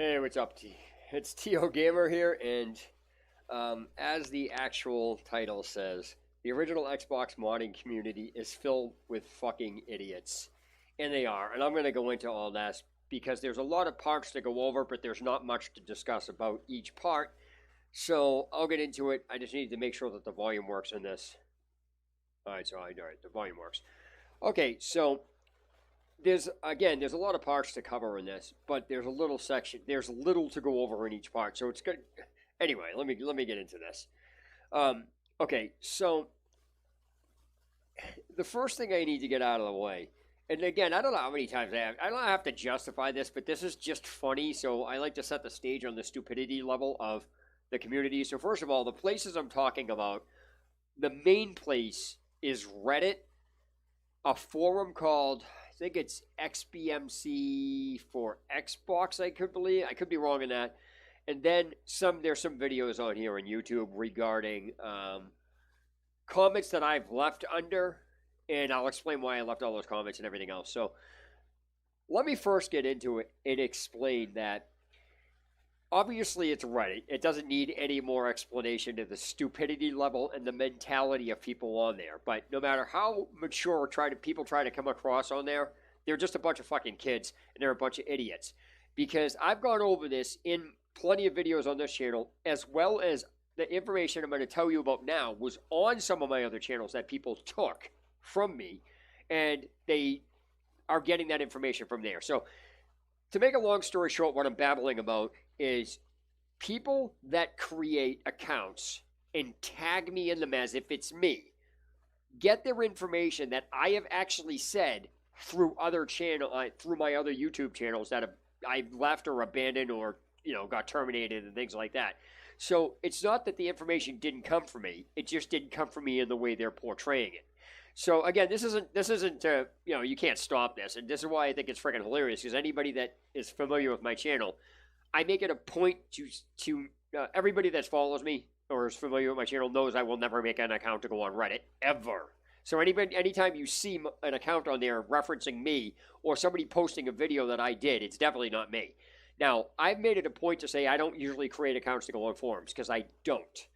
Hey, what's up, T? It's T.O. Gamer here, and as the actual title says, the original Xbox modding community is filled with fucking idiots. And they are. And I'm going to go into all that because there's a lot of parts to go over, but there's not much to discuss about each part. So I'll get into it. I just need to make sure that the volume works in this. Alright, the volume works. Okay, so there's a lot of parts to cover in this, but there's little to go over in each part. So it's good. Anyway, let me get into this. Okay, so the first thing I need to get out of the way, and again, I don't know how many times I don't have to justify this, but this is just funny. So I like to set the stage on the stupidity level of the community. So first of all, the places I'm talking about, the main place is Reddit, a forum called, I think it's XBMC for Xbox, I could be wrong in that. And then there's some videos on here on YouTube regarding comments that I've left under, and I'll explain why I left all those comments and everything else. So let me first get into it and explain that obviously it's Reddit. It doesn't need any more explanation to the stupidity level and the mentality of people on there. But no matter how mature people try to come across on there, they're just a bunch of fucking kids and they're a bunch of idiots. Because I've gone over this in plenty of videos on this channel, as well as the information I'm going to tell you about now was on some of my other channels that people took from me, and they are getting that information from there. So to make a long story short, what I'm babbling about is people that create accounts and tag me in them as if it's me, get their information that I have actually said through through my other YouTube channels that I've left or abandoned or got terminated and things like that. So it's not that the information didn't come from me; it just didn't come from me in the way they're portraying it. So again, this isn't you can't stop this, and this is why I think it's freaking hilarious. Because anybody that is familiar with my channel, I make it a point to everybody that follows me or is familiar with my channel knows I will never make an account to go on Reddit ever. So anytime you see an account on there referencing me or somebody posting a video that I did, it's definitely not me. Now, I've made it a point to say I don't usually create accounts to go on forums because I don't.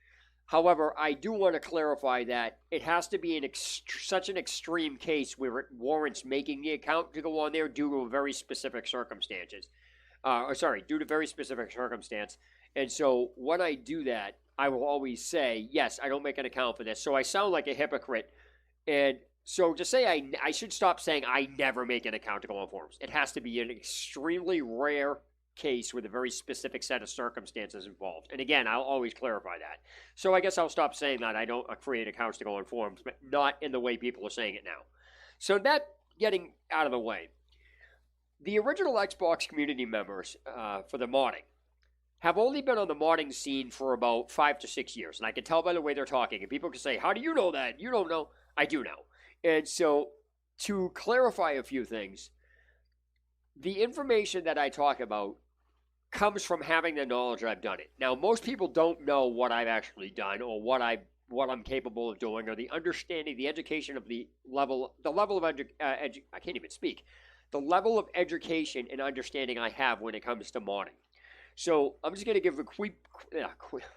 However, I do want to clarify that it has to be such an extreme case where it warrants making the account to go on there due to very specific circumstances. Due to very specific circumstance. And so when I do that, I will always say, yes, I don't make an account for this. So I sound like a hypocrite. And so to say I should stop saying I never make an account to go on forums. It has to be an extremely rare case with a very specific set of circumstances involved. And again, I'll always clarify that. So I guess I'll stop saying that I don't create accounts to go on forums, but not in the way people are saying it now. So that getting out of the way, the original Xbox community members for the modding have only been on the modding scene for about 5 to 6 years. And I can tell by the way they're talking. And people can say, how do you know that? You don't know. I do know. And so to clarify a few things, the information that I talk about comes from having the knowledge that I've done it. Now, most people don't know what I've actually done or what I'm capable of doing, or the understanding, the education of the level of I can't even speak. The level of education and understanding I have when it comes to modding. So I'm just going to give I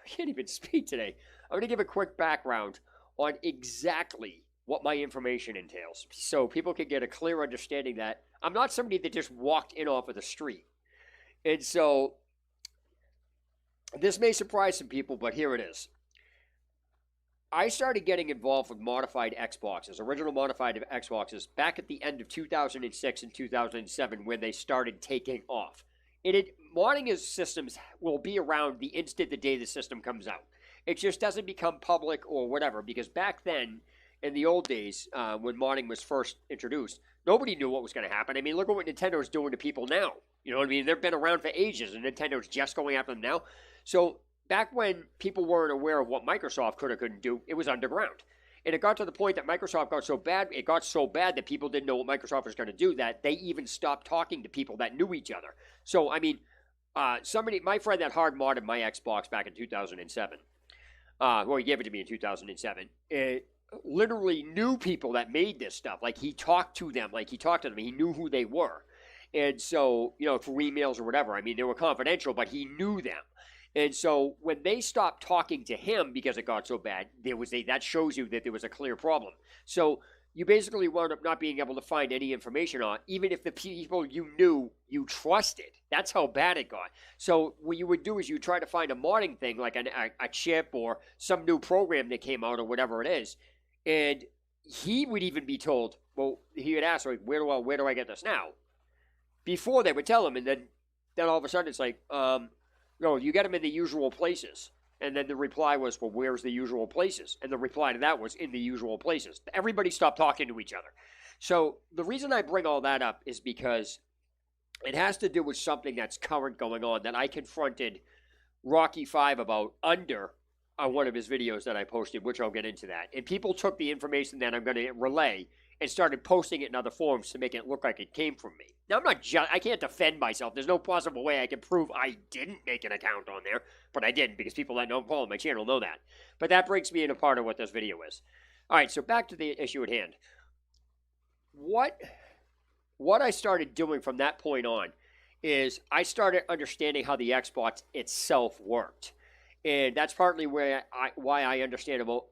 can't even speak today. I'm going to give a quick background on exactly what my information entails, so people can get a clear understanding that I'm not somebody that just walked in off of the street. And so this may surprise some people, but here it is. I started getting involved with modified Xboxes, original modified Xboxes, back at the end of 2006 and 2007 when they started taking off. Modding systems will be around the instant the day the system comes out. It just doesn't become public or whatever, because back then, in the old days, when modding was first introduced, nobody knew what was going to happen. I mean, look at what Nintendo's doing to people now. You know what I mean? They've been around for ages, and Nintendo's just going after them now. So back when people weren't aware of what Microsoft could or couldn't do, it was underground. And it got to the point that Microsoft got so bad that people didn't know what Microsoft was going to do, that they even stopped talking to people that knew each other. So, I mean, my friend that hard modded my Xbox back in 2007, he gave it to me in 2007, literally knew people that made this stuff. Like, he talked to them. He knew who they were. And so, through emails or whatever. I mean, they were confidential, but he knew them. And so when they stopped talking to him because it got so bad, that shows you that there was a clear problem. So you basically wound up not being able to find any information on, even if the people you knew you trusted. That's how bad it got. So what you would do is you try to find a modding thing, like a chip or some new program that came out or whatever it is, and he would even be told, well, he would ask, like, where do I get this now? Before they would tell him, and then all of a sudden it's like, no, you get them in the usual places. And then the reply was, well, where's the usual places? And the reply to that was, in the usual places. Everybody stopped talking to each other. So the reason I bring all that up is because it has to do with something that's current going on that I confronted Rocky 5 about under on one of his videos that I posted, which I'll get into that. And people took the information that I'm going to relay and started posting it in other forums to make it look like it came from me. Now, I can't defend myself. There's no possible way I can prove I didn't make an account on there, but I didn't, because people that don't follow my channel know that. But that brings me into part of what this video is. All right, so back to the issue at hand. What I started doing from that point on is I started understanding how the Xbox itself worked. And that's partly why I understand about,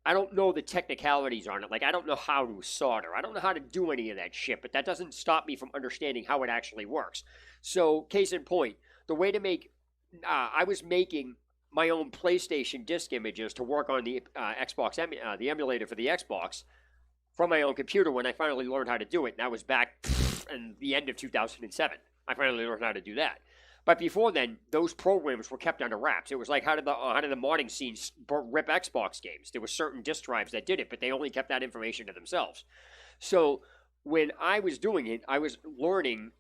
I don't know the technicalities on it. Like, I don't know how to solder. I don't know how to do any of that shit, but that doesn't stop me from understanding how it actually works. So, case in point, the way to make, I was making my own PlayStation disc images to work on the Xbox, the emulator for the Xbox from my own computer when I finally learned how to do it. And that was back in the end of 2007. I finally learned how to do that. But before then, those programs were kept under wraps. It was like, how did the modding scene rip Xbox games? There were certain disk drives that did it, but they only kept that information to themselves. So when I was doing it, I was learning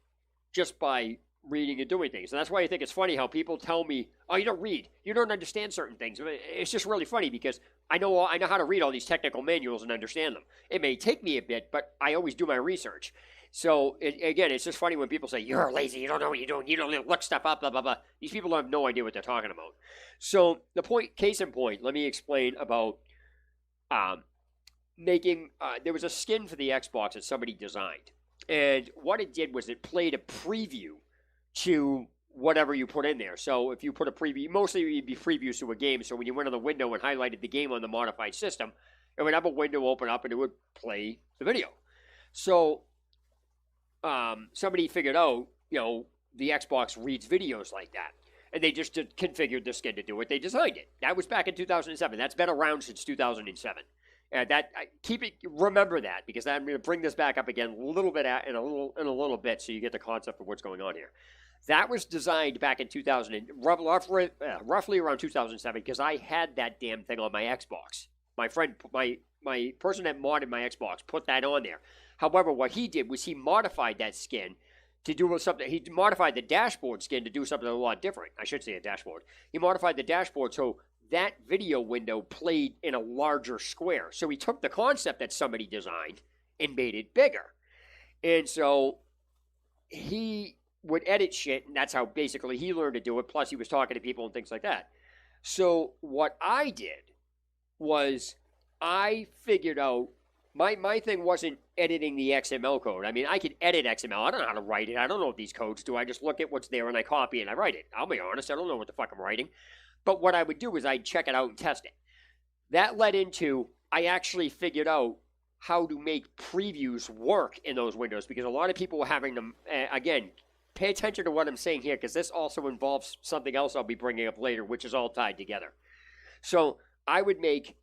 just by reading and doing things. And that's why I think it's funny how people tell me, oh, you don't read. You don't understand certain things. It's just really funny because I know how to read all these technical manuals and understand them. It may take me a bit, but I always do my research. So, again, it's just funny when people say, you're lazy, you don't know what you're doing, you don't look stuff up, blah, blah, blah. These people have no idea what they're talking about. So, case in point, let me explain about there was a skin for the Xbox that somebody designed. And what it did was it played a preview to whatever you put in there. So, if you put a preview, mostly it would be previews to a game. So, when you went on the window and highlighted the game on the modified system, it would have a window open up and it would play the video. So, somebody figured out, the Xbox reads videos like that. And they just configured the skin to do it. They designed it. That was back in 2007. That's been around since 2007. And remember that, because I'm going to bring this back up again a little bit in a little bit so you get the concept of what's going on here. That was designed back in roughly around 2007, because I had that damn thing on my Xbox. My friend, my person that modded my Xbox put that on there. However, what he did was he modified that skin to do something. He modified the dashboard skin to do something a lot different. I should say a dashboard. He modified the dashboard so that video window played in a larger square. So he took the concept that somebody designed and made it bigger. And so he would edit shit, and that's how basically he learned to do it. Plus, he was talking to people and things like that. So what I did was I figured out, my thing wasn't editing the XML code. I mean, I could edit XML. I don't know how to write it. I don't know what these codes do. I just look at what's there and I copy and I write it. I'll be honest, I don't know what the fuck I'm writing. But what I would do is I'd check it out and test it. That led into, I actually figured out how to make previews work in those windows, because a lot of people were having them, again, pay attention to what I'm saying here, because this also involves something else I'll be bringing up later, which is all tied together. So I would make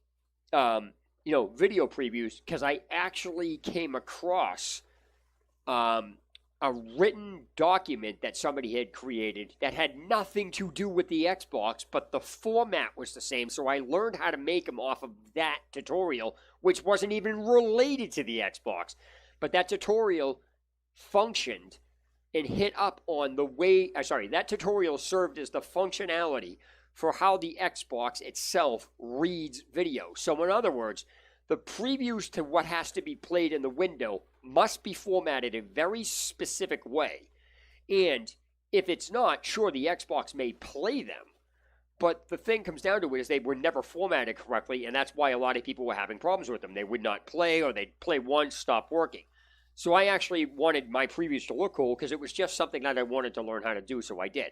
video previews, because I actually came across a written document that somebody had created that had nothing to do with the Xbox, but the format was the same. So I learned how to make them off of that tutorial, which wasn't even related to the Xbox. But that tutorial functioned and hit up on the way, that tutorial served as the functionality for how the Xbox itself reads video. So in other words, the previews to what has to be played in the window must be formatted in a very specific way. And if it's not, sure, the Xbox may play them. But the thing comes down to it is they were never formatted correctly, and that's why a lot of people were having problems with them. They would not play, or they'd play once, stop working. So I actually wanted my previews to look cool because it was just something that I wanted to learn how to do, so I did.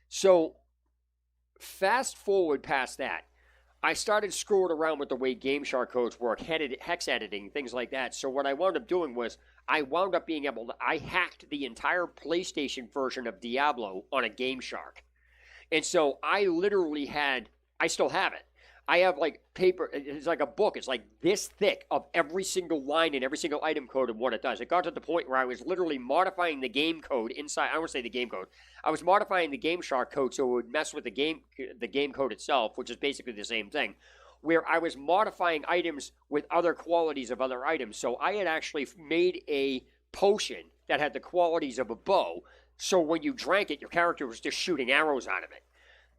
So fast forward past that, I started screwing around with the way Game Shark codes work, hex editing, things like that. So what I wound up doing was I wound up being able to, I hacked the entire PlayStation version of Diablo on a Game Shark. And so I literally had, I still have it. I have like paper, it's like a book. It's like this thick of every single line and every single item code and what it does. It got to the point where I was literally modifying the game code inside. I don't want to say the game code. I was modifying the Game Shark code so it would mess with the game code itself, which is basically the same thing, where I was modifying items with other qualities of other items. So I had actually made a potion that had the qualities of a bow. So when you drank it, your character was just shooting arrows out of it.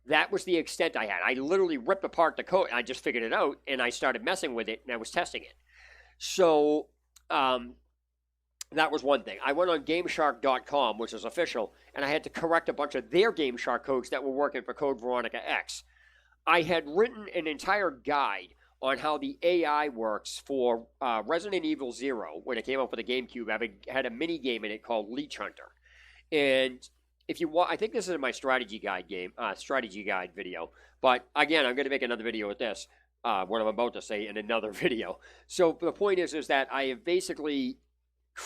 That was the extent I had. I literally ripped apart the code. I just figured it out, and I started messing with it, and I was testing it. So that was one thing. I went on GameShark.com, which is official, and I had to correct a bunch of their GameShark codes that were working for Code Veronica X. I had written an entire guide on how the AI works for Resident Evil 0 when it came out for the GameCube. I had a mini game in it called Leech Hunter. And if you want, I think this is my strategy guide video. But again, I'm going to make another video with this, what I'm about to say in another video. So the point is that I have basically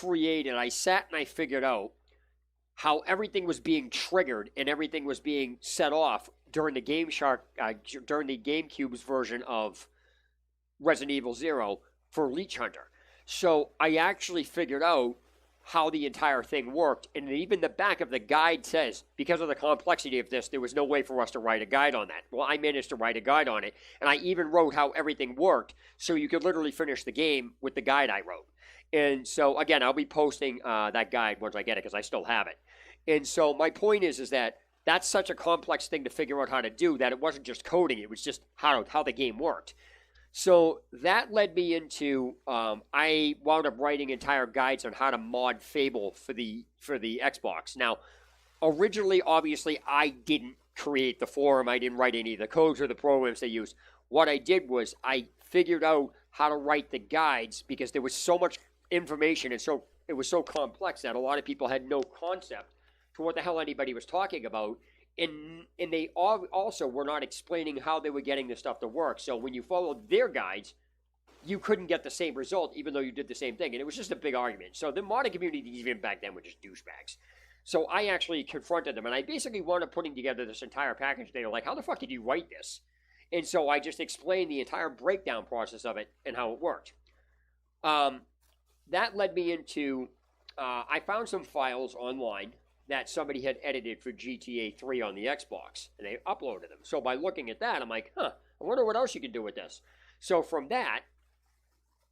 I sat and I figured out how everything was being triggered and everything was being set off during the during the GameCube's version of Resident Evil 0 for Leech Hunter. So I actually figured out how the entire thing worked, and even the back of the guide says, because of the complexity of this, there was no way for us to write a guide on that. Well, I managed to write a guide on it, and I even wrote how everything worked, so you could literally finish the game with the guide I wrote. And so, again, I'll be posting that guide once I get it, because I still have it. And so my point is that that's such a complex thing to figure out how to do that it wasn't just coding, it was just how the game worked. So that led me into, I wound up writing entire guides on how to mod Fable for the Xbox. Now, originally, obviously, I didn't create the forum. I didn't write any of the codes or the programs they use. What I did was I figured out how to write the guides because there was so much information and so it was so complex that a lot of people had no concept for what the hell anybody was talking about. And they also were not explaining how they were getting this stuff to work. So when you followed their guides, you couldn't get the same result, even though you did the same thing. And it was just a big argument. So the modding community, even back then, were just douchebags. So I actually confronted them. And I basically wound up putting together this entire package. They were like, how the fuck did you write this? And so I just explained the entire breakdown process of it and how it worked. That led me into, I found some files online that somebody had edited for GTA 3 on the Xbox, and they uploaded them. So by looking at that, I'm like, I wonder what else you can do with this. So from that,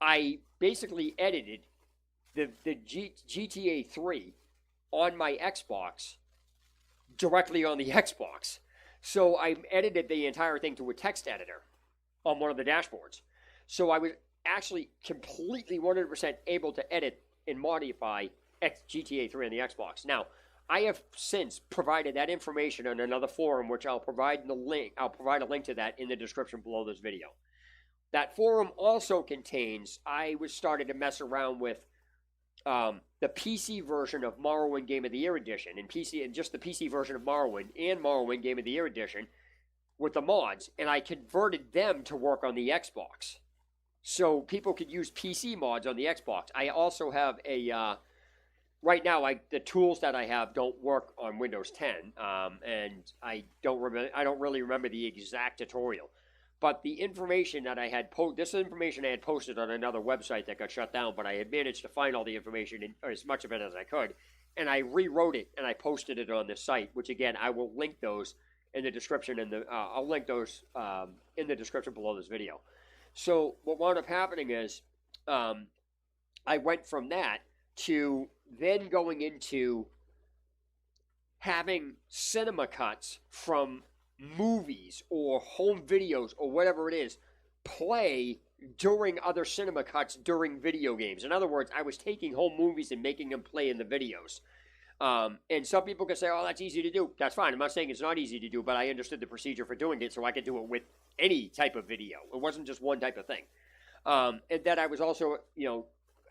I basically edited the GTA 3 on my Xbox directly on the Xbox. So I edited the entire thing to a text editor on one of the dashboards. So I was actually completely 100% able to edit and modify GTA 3 on the Xbox. Now, I have since provided that information on another forum, which I'll provide the link. I'll provide a link to that in the description below this video. That forum also contains, I was starting to mess around with the PC version of Morrowind Game of the Year Edition, and just the PC version of Morrowind and Morrowind Game of the Year Edition with the mods, and I converted them to work on the Xbox. So people could use PC mods on the Xbox. I also have a... Right now, the tools that I have don't work on Windows 10, and I don't really remember the exact tutorial. But the information that I had this information I had posted on another website that got shut down, but I had managed to find all the information, or as much of it as I could, and I rewrote it and I posted it on this site. Which again, I will link those in the description, I'll link those in the description below this video. So what wound up happening is, I went from that to then going into having cinema cuts from movies or home videos or whatever it is play during other cinema cuts during video games. In other words, I was taking home movies and making them play in the videos. And some people can say, oh, that's easy to do. That's fine. I'm not saying it's not easy to do, but I understood the procedure for doing it, so I could do it with any type of video. It wasn't just one type of thing. And then I was also,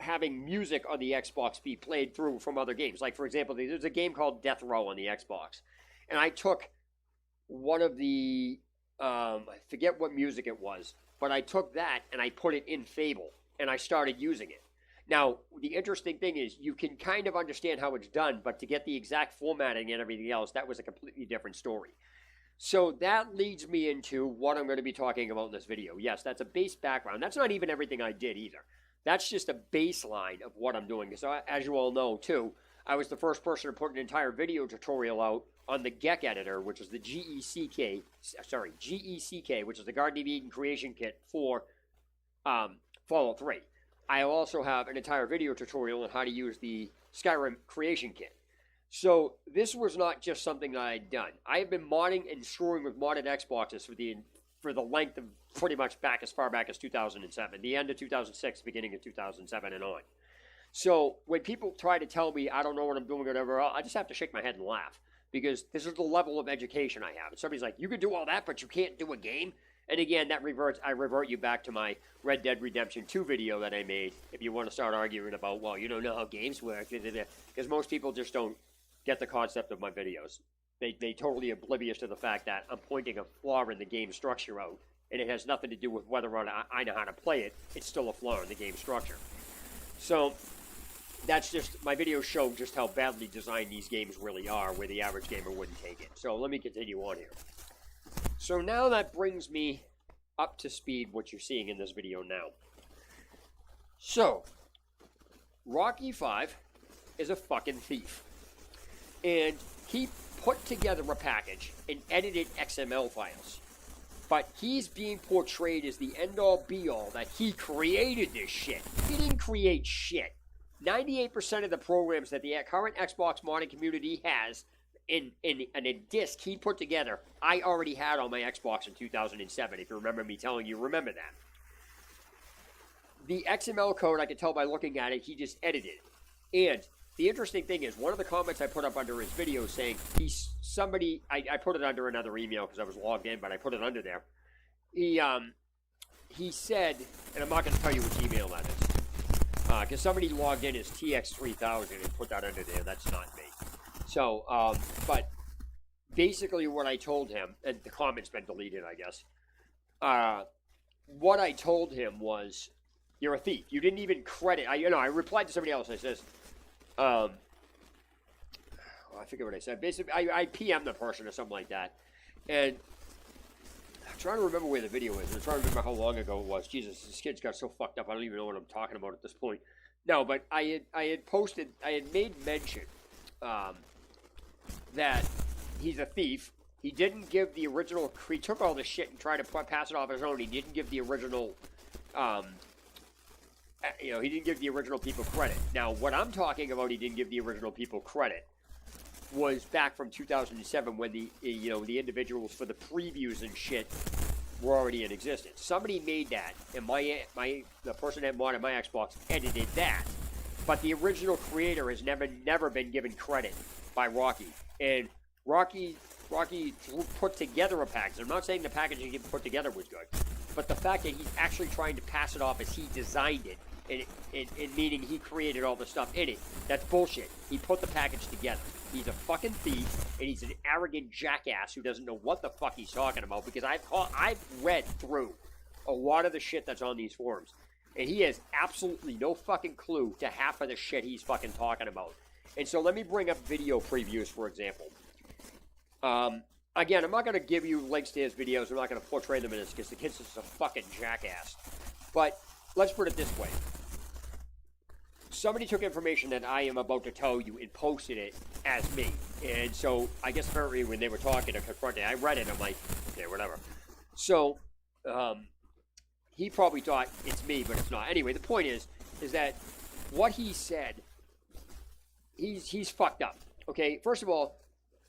having music on the Xbox be played through from other games. Like, for example, there's a game called Death Row on the Xbox. And I took one of the, I forget what music it was, but I took that and I put it in Fable. And I started using it. Now, the interesting thing is you can kind of understand how it's done, but to get the exact formatting and everything else, that was a completely different story. So that leads me into what I'm going to be talking about in this video. Yes, that's a base background. That's not even everything I did either. That's just a baseline of what I'm doing. So as you all know, too, I was the first person to put an entire video tutorial out on the GECK editor, which is the GECK, which is the Garden of Eden creation kit for Fallout 3. I also have an entire video tutorial on how to use the Skyrim creation kit. So this was not just something that I had done. I have been modding and screwing with modded Xboxes for the length of pretty much back as far back as 2007, the end of 2006, beginning of 2007 and on. So when people try to tell me I don't know what I'm doing or whatever, I just have to shake my head and laugh, because this is the level of education I have. And somebody's like, you can do all that, but you can't do a game? And again, I revert you back to my Red Dead Redemption 2 video that I made if you want to start arguing about, well, you don't know how games work, because most people just don't get the concept of my videos. They totally oblivious to the fact that I'm pointing a flaw in the game structure out, and it has nothing to do with whether or not I know how to play it. It's still a flaw in the game structure. So that's just, my videos show just how badly designed these games really are, where the average gamer wouldn't take it. So let me continue on here. So now that brings me up to speed what you're seeing in this video now. So, Rocky 5 is a fucking thief. And he put together a package and edited XML files. But he's being portrayed as the end-all be-all, that he created this shit. He didn't create shit. 98% of the programs that the current Xbox modding community has in a disc he put together, I already had on my Xbox in 2007. If you remember me telling you, remember that. The XML code, I could tell by looking at it, he just edited. And the interesting thing is, one of the comments I put up under his video saying, I put it under another email because I was logged in, but I put it under there. He said, and I'm not going to tell you which email that is, because somebody logged in as TX3000 and put that under there. That's not me. So, but basically what I told him, and the comment's been deleted, I guess, what I told him was, you're a thief. You didn't even credit. I replied to somebody else. I says, I forget what I said. Basically, I PM'd the person or something like that. And I'm trying to remember where the video is. I'm trying to remember how long ago it was. Jesus, this kid's got so fucked up, I don't even know what I'm talking about at this point. No, but I had made mention that he's a thief. He didn't give the original, he took all this shit and tried to pass it off his own. He didn't give the original, he didn't give the original people credit. Now, what I'm talking about, he didn't give the original people credit, was back from 2007 when the individuals for the previews and shit were already in existence. Somebody made that, and the person that modded my Xbox edited that. But the original creator has never been given credit by Rocky. And Rocky put together a package. I'm not saying the packaging he put together was good, but the fact that he's actually trying to pass it off as he designed it, and meaning he created all the stuff in it, that's bullshit. He put the package together. He's a fucking thief, and he's an arrogant jackass who doesn't know what the fuck he's talking about, because I've read through a lot of the shit that's on these forums, and he has absolutely no fucking clue to half of the shit he's fucking talking about. And so let me bring up video previews, for example. Again, I'm not going to give you links to his videos. I'm not going to portray them in this because the kid's just a fucking jackass. But let's put it this way. Somebody took information that I am about to tell you and posted it as me. And so I guess apparently when they were talking or confronting, I read it. I'm like, okay, whatever. So he probably thought it's me, but it's not. Anyway, the point is that what he said, he's fucked up. Okay, first of all,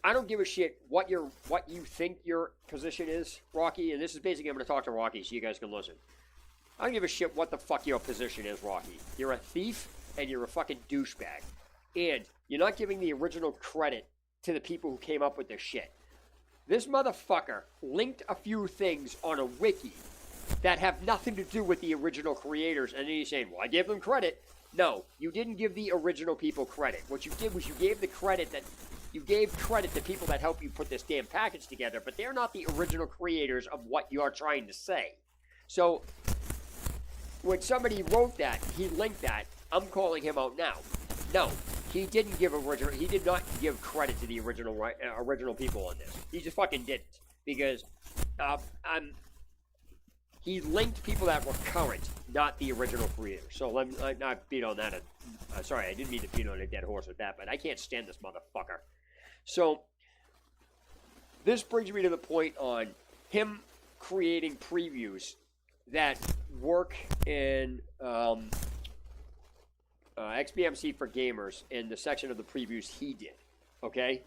I don't give a shit what you think your position is, Rocky. And this is basically, I'm going to talk to Rocky so you guys can listen. I don't give a shit what the fuck your position is, Rocky. You're a thief and you're a fucking douchebag. And you're not giving the original credit to the people who came up with this shit. This motherfucker linked a few things on a wiki that have nothing to do with the original creators. And then he's saying, well, I gave them credit. No, you didn't give the original people credit. What you did was you gave credit to people that helped you put this damn package together, but they're not the original creators of what you're trying to say. So when somebody wrote that, he linked that, I'm calling him out now. No, he did not give credit to the original people on this. He just fucking didn't, because he linked people that were current, not the original creator. So let me not beat on that. Sorry, I didn't mean to beat on a dead horse with that, but I can't stand this motherfucker. So this brings me to the point on him creating previews that work in XBMC for gamers in the section of the previews he did. Okay?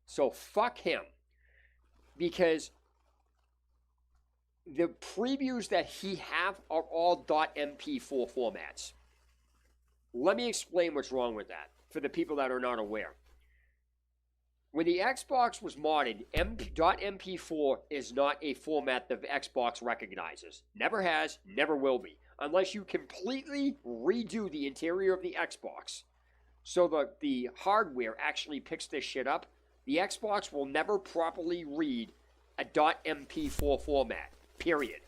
So fuck him. Because the previews that he have are all .mp4 formats. Let me explain what's wrong with that for the people that are not aware. When the Xbox was modded, .mp4 is not a format that the Xbox recognizes. Never has, never will be. Unless you completely redo the interior of the Xbox so that the hardware actually picks this shit up, the Xbox will never properly read a .mp4 format, period.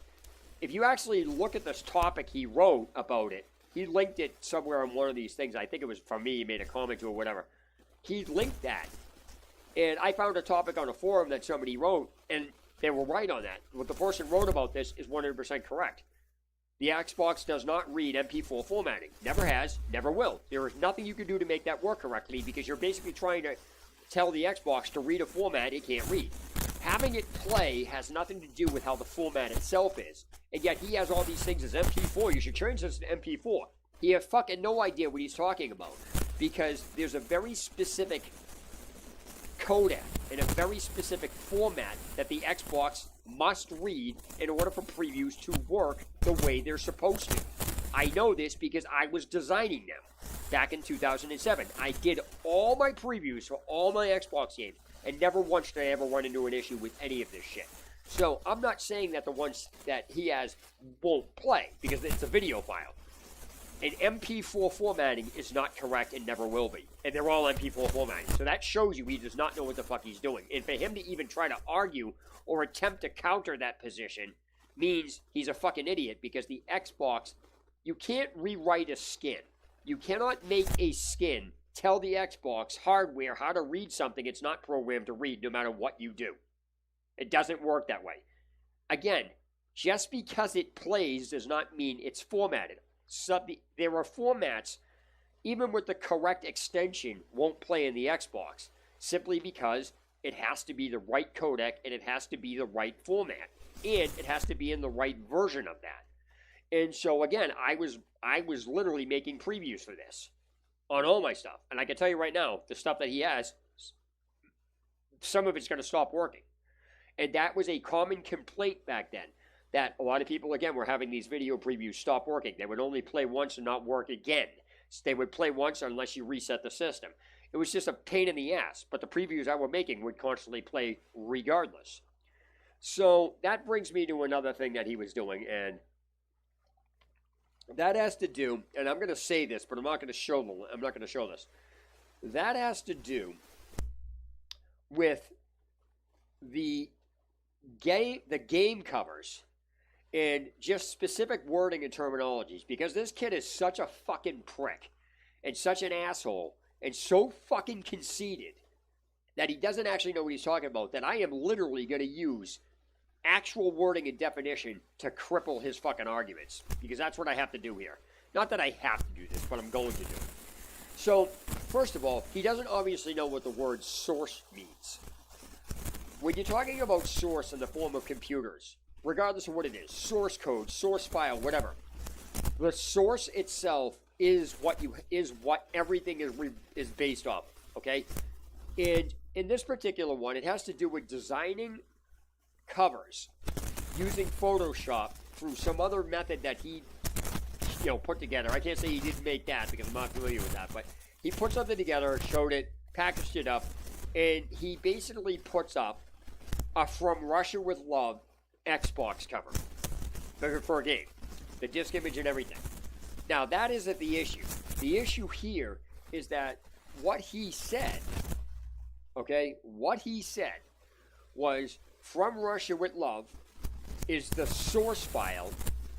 If you actually look at this topic he wrote about it, he linked it somewhere on one of these things. I think it was from me, he made a comment to it or whatever. He linked that. And I found a topic on a forum that somebody wrote, and they were right on that. What the person wrote about this is 100% correct. The Xbox does not read MP4 formatting. Never has, never will. There is nothing you can do to make that work correctly, because you're basically trying to tell the Xbox to read a format it can't read. Having it play has nothing to do with how the format itself is. And yet he has all these things as MP4. You should change this to MP4. He has fucking no idea what he's talking about, because there's a very specific codec in a very specific format that the Xbox must read in order for previews to work the way they're supposed to. I know this because I was designing them back in 2007. I did all my previews for all my Xbox games, and never once did I ever run into an issue with any of this shit. So I'm not saying that the ones that he has won't play, because it's a video file. And MP4 formatting is not correct and never will be. And they're all MP4 formatting. So that shows you he does not know what the fuck he's doing. And for him to even try to argue or attempt to counter that position means he's a fucking idiot, because the Xbox, you can't rewrite a skin. You cannot make a skin tell the Xbox hardware how to read something it's not programmed to read, no matter what you do. It doesn't work that way. Again, just because it plays does not mean it's formatted. There are formats, even with the correct extension, won't play in the Xbox, simply because it has to be the right codec and it has to be the right format, and it has to be in the right version of that. And so again, I was literally making previews for this on all my stuff, and I can tell you right now, the stuff that he has, some of it's going to stop working, and that was a common complaint back then. That a lot of people, again, were having these video previews stop working. They would only play once and not work again. They would play once unless you reset the system. It was just a pain in the ass, but the previews I were making would constantly play regardless. So that brings me to another thing that he was doing, and that has to do, and I'm going to say this, but I'm not going to show this. That has to do with the game covers and just specific wording and terminologies, because this kid is such a fucking prick and such an asshole and so fucking conceited that he doesn't actually know what he's talking about, that I am literally going to use actual wording and definition to cripple his fucking arguments, because that's what I have to do here. Not that I have to do this, but I'm going to do it. So, first of all, he doesn't obviously know what the word source means. When you're talking about source in the form of computers, regardless of what it is, source code, source file, whatever, the source itself is what everything is based off, okay? And in this particular one, it has to do with designing covers using Photoshop through some other method that he, put together. I can't say he didn't make that because I'm not familiar with that, but he put something together, showed it, packaged it up, and he basically puts up a From Russia with Love Xbox cover for a game. The disc image and everything. Now, that isn't the issue. The issue here is that what he said, okay, what he said was From Russia with Love is the source file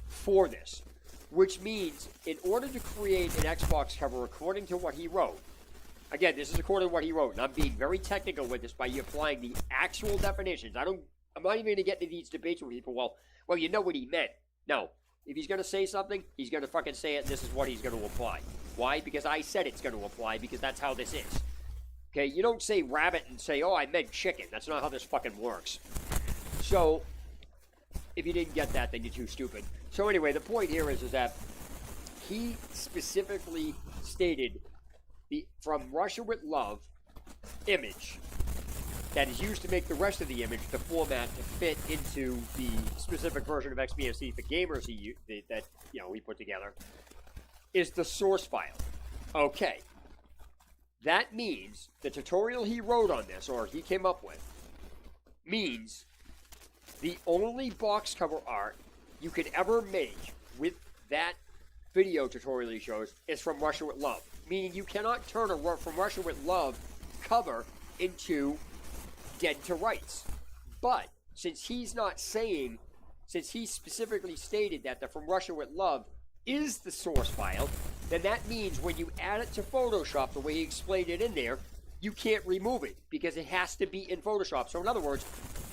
for this, which means in order to create an Xbox cover according to what he wrote, again, this is according to what he wrote, and I'm being very technical with this by applying the actual definitions. I'm not even going to get into these debates with people. Well, you know what he meant. No. If he's going to say something, he's going to fucking say it, and this is what he's going to apply. Why? Because I said it's going to apply, because that's how this is. Okay, you don't say rabbit and say, oh, I meant chicken. That's not how this fucking works. So, if you didn't get that, then you're too stupid. So anyway, the point here is that he specifically stated the From Russia with Love image that is used to make the rest of the image the format to fit into the specific version of XBMC for gamers he put together is the source file. Okay. That means the tutorial he wrote on this, or he came up with, means the only box cover art you could ever make with that video tutorial he shows is From Russia with Love. Meaning you cannot turn a From Russia with Love cover into Dead to Rights. But since he specifically stated that the From Russia with Love is the source file, then that means when you add it to Photoshop the way he explained it in there, you can't remove it because it has to be in Photoshop. So in other words,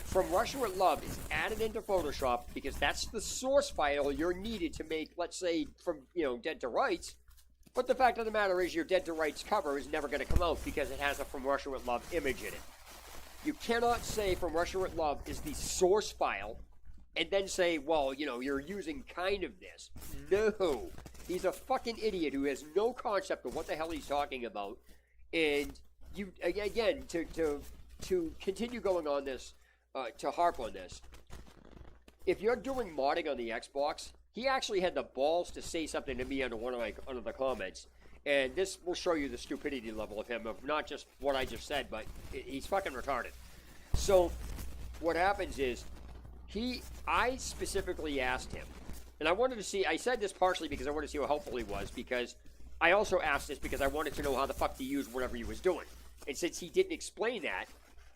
From Russia with Love is added into Photoshop because that's the source file you're needed to make, let's say, from Dead to Rights. But the fact of the matter is your Dead to Rights cover is never going to come out because it has a From Russia with Love image in it. You cannot say From Russia with Love is the source file and then say, well, you're using kind of this. No. He's a fucking idiot who has no concept of what the hell he's talking about. And you, again, to continue going on this, to harp on this, if you're doing modding on the Xbox, he actually had the balls to say something to me under under the comments. And this will show you the stupidity level of him, of not just what I just said, but he's fucking retarded. So, what happens is, I specifically asked him, and I said this partially because I wanted to see how helpful he was, because I also asked this because I wanted to know how the fuck to use whatever he was doing. And since he didn't explain that,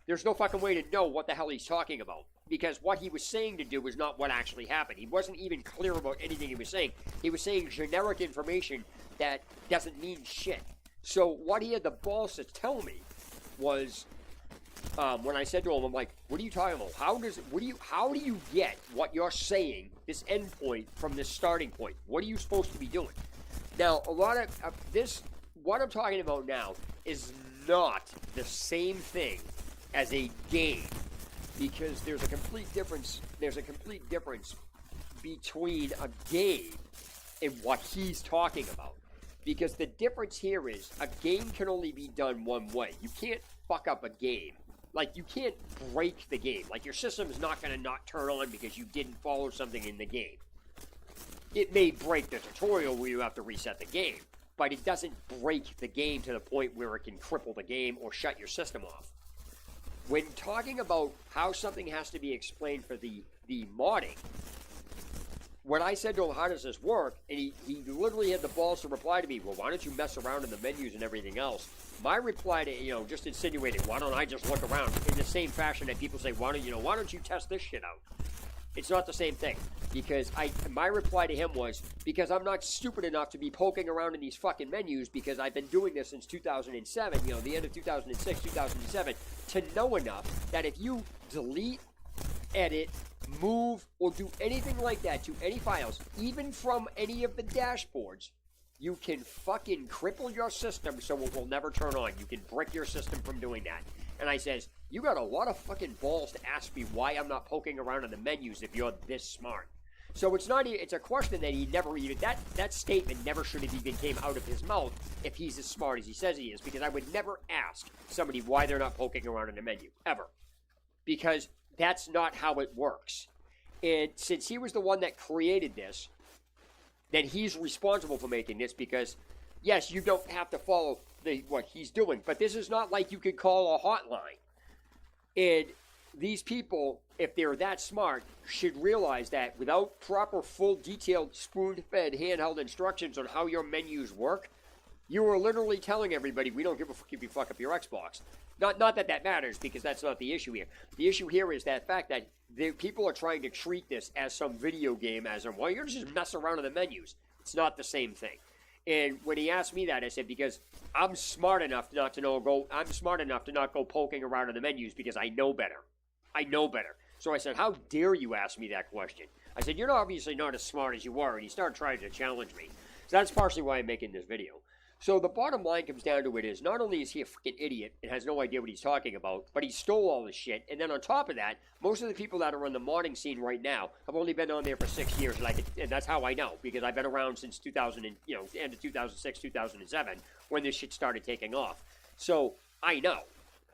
there's no fucking way to know what the hell he's talking about. Because what he was saying to do was not what actually happened. He wasn't even clear about anything he was saying. He was saying generic information that doesn't mean shit. So what he had the balls to tell me was, when I said to him, I'm like, what are you talking about? How do you get what you're saying, this end point, from this starting point? What are you supposed to be doing? Now, a lot of what I'm talking about now is not the same thing as a game, because there's a complete difference between a game and what he's talking about. Because the difference here is a game can only be done one way. You can't fuck up a game. Like, you can't break the game. Like, your system is not going to not turn on because you didn't follow something in the game. It may break the tutorial where you have to reset the game, but it doesn't break the game to the point where it can cripple the game or shut your system off. When talking about how something has to be explained for the modding, when I said to him, how does this work? And he literally had the balls to reply to me, well, why don't you mess around in the menus and everything else? My reply to, just insinuated, why don't I just look around in the same fashion that people say, why don't you test this shit out? It's not the same thing. Because my reply to him was, because I'm not stupid enough to be poking around in these fucking menus, because I've been doing this since 2007, the end of 2006, 2007, to know enough that if you delete, edit, move, or do anything like that to any files, even from any of the dashboards, you can fucking cripple your system so it will never turn on. You can brick your system from doing that. And I says, you got a lot of fucking balls to ask me why I'm not poking around in the menus if you're this smart. So it's a question that he never even, that statement never should have even came out of his mouth if he's as smart as he says he is, because I would never ask somebody why they're not poking around in the menu, ever. Because that's not how it works. And since he was the one that created this, then he's responsible for making this, because, yes, you don't have to follow what he's doing, but this is not like you could call a hotline. And these people, if they're that smart, should realize that without proper, full, detailed, spoon-fed, handheld instructions on how your menus work, You were literally telling everybody, we don't give a fuck if you fuck up your Xbox. Not that that matters, because that's not the issue here. The issue here is that fact that people are trying to treat this as some video game, as well, you're just messing around in the menus. It's not the same thing. And when he asked me that, I said, because I'm smart enough not to not go poking around in the menus because I know better. I know better. So I said, how dare you ask me that question? I said, you're obviously not as smart as you were, and he started trying to challenge me. So that's partially why I'm making this video. So the bottom line comes down to it is, not only is he a freaking idiot and has no idea what he's talking about, but he stole all this shit. And then on top of that, most of the people that are on the modding scene right now have only been on there for 6 years, and that's how I know, because I've been around since 2000 and, end of 2006, 2007, when this shit started taking off. So I know.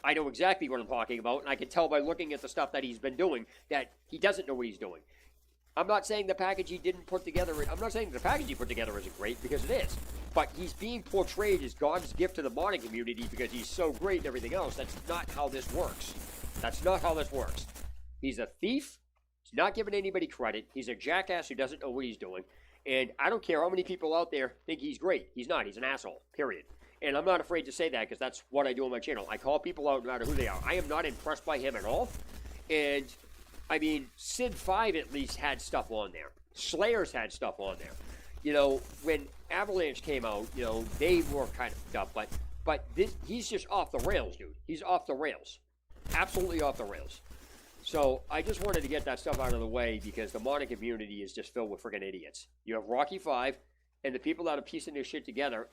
I know exactly what I'm talking about, and I can tell by looking at the stuff that he's been doing that he doesn't know what he's doing. I'm not saying the package he didn't put together, I'm not saying the package he put together isn't great, because it is. But he's being portrayed as God's gift to the modding community because he's so great and everything else. That's not how this works. That's not how this works. He's a thief. He's not giving anybody credit. He's a jackass who doesn't know what he's doing. And I don't care how many people out there think he's great. He's not. He's an asshole, period. And I'm not afraid to say that because that's what I do on my channel. I call people out no matter who they are. I am not impressed by him at all. And, I mean, Sid 5 at least had stuff on there. Slayers had stuff on there. When Avalanche came out, they were kind of dumb, but he's just off the rails, dude. He's off the rails. Absolutely off the rails. So I just wanted to get that stuff out of the way because the modding community is just filled with friggin' idiots. You have Rocky 5 and the people that are piecing this shit together,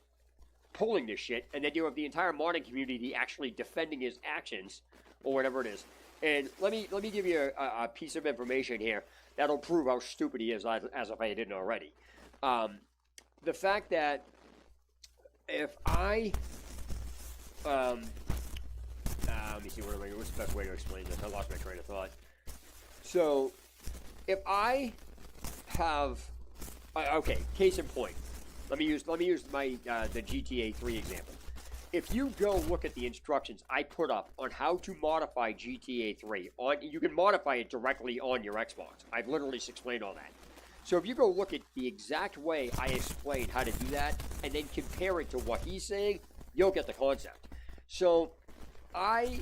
pulling this shit, and then you have the entire modding community actually defending his actions, or whatever it is. And let me give you a piece of information here that'll prove how stupid he is, as if I didn't already. The fact that if I, let me see, what's the best way to explain this? I lost my train of thought. So, if I have, okay, case in point. Let me use my the GTA 3 example. If you go look at the instructions I put up on how to modify GTA 3, you can modify it directly on your Xbox. I've literally explained all that. So if you go look at the exact way I explained how to do that, and then compare it to what he's saying, you'll get the concept. So I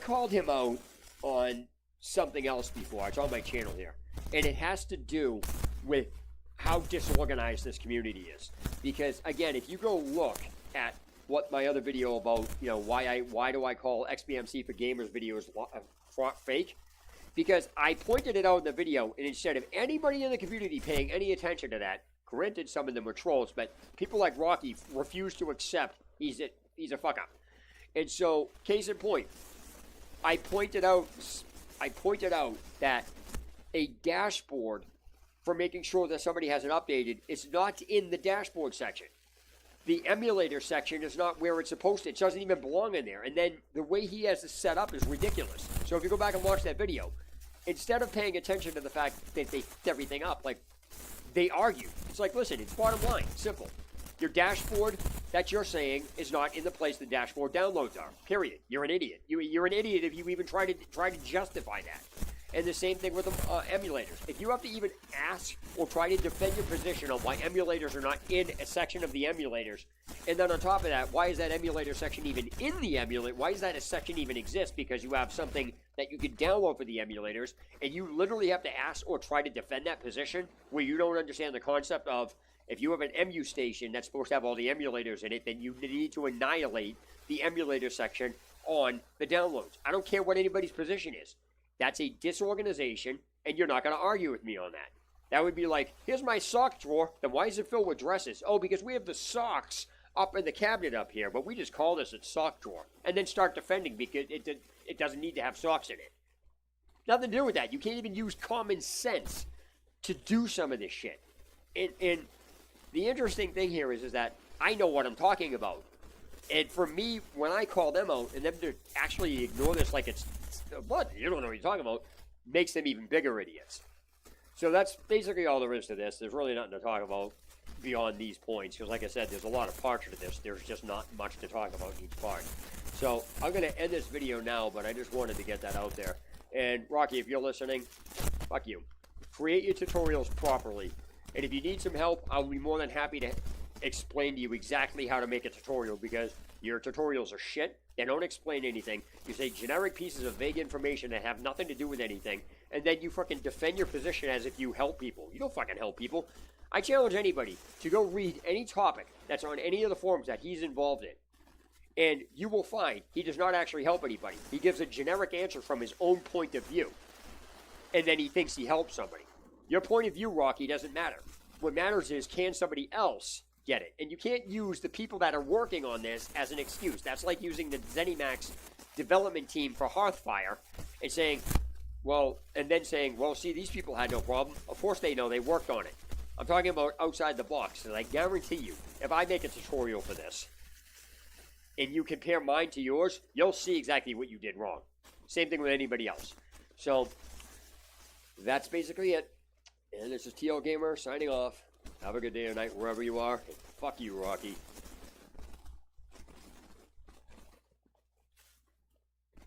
called him out on something else before. It's on my channel here. And it has to do with how disorganized this community is. Because, again, if you go look at what my other video about, why do I call XBMC for Gamers videos fake? Because I pointed it out in the video, and instead of anybody in the community paying any attention to that, granted some of them were trolls, but people like Rocky refuse to accept he's a fuck-up. And so, case in point, I pointed out that a dashboard for making sure that somebody has it updated is not in the dashboard section. The emulator section is not where it's supposed to. It doesn't even belong in there. And then the way he has it set up is ridiculous. So if you go back and watch that video, instead of paying attention to the fact that they fucked everything up, like, they argue. It's like, listen, it's bottom line, simple. Your dashboard that you're saying is not in the place the dashboard downloads are, period. You're an idiot. You're an idiot if you even try to justify that. And the same thing with emulators. If you have to even ask or try to defend your position on why emulators are not in a section of the emulators, and then on top of that, why is that emulator section even in the emulator? Why does that a section even exist? Because you have something that you can download for the emulators, and you literally have to ask or try to defend that position where you don't understand the concept of, if you have an emu station that's supposed to have all the emulators in it, then you need to annihilate the emulator section on the downloads. I don't care what anybody's position is. That's a disorganization, and you're not going to argue with me on that. That would be like, here's my sock drawer, then why is it filled with dresses? Oh, because we have the socks up in the cabinet up here, but we just call this a sock drawer. And then start defending because it doesn't need to have socks in it. Nothing to do with that. You can't even use common sense to do some of this shit. And the interesting thing here is that I know what I'm talking about. And for me, when I call them out, and them to actually ignore this like it's, what? You don't know what you're talking about, makes them even bigger idiots. So that's basically all there is to this. There's really nothing to talk about beyond these points, because like I said, there's a lot of parts to this. There's just not much to talk about in each part. So I'm going to end this video now, but I just wanted to get that out there. And Rocky, if you're listening, fuck you. Create your tutorials properly. And if you need some help, I'll be more than happy to explain to you exactly how to make a tutorial because your tutorials are shit. They don't explain anything. You say generic pieces of vague information that have nothing to do with anything, and then you fucking defend your position as if you help people. You don't fucking help people. I challenge anybody to go read any topic that's on any of the forums that he's involved in, and you will find he does not actually help anybody. He gives a generic answer from his own point of view, and then he thinks he helps somebody. Your point of view, Rocky, doesn't matter. What matters is, can somebody else get it? And you can't use the people that are working on this as an excuse. That's like using the ZeniMax development team for Hearthfire and saying, well, see, these people had no problem. Of course they know, they worked on it. I'm talking about outside the box, and I guarantee you, if I make a tutorial for this, and you compare mine to yours, you'll see exactly what you did wrong. Same thing with anybody else. So, that's basically it. And this is TL Gamer signing off. Have a good day or night wherever you are. And fuck you, Rocky.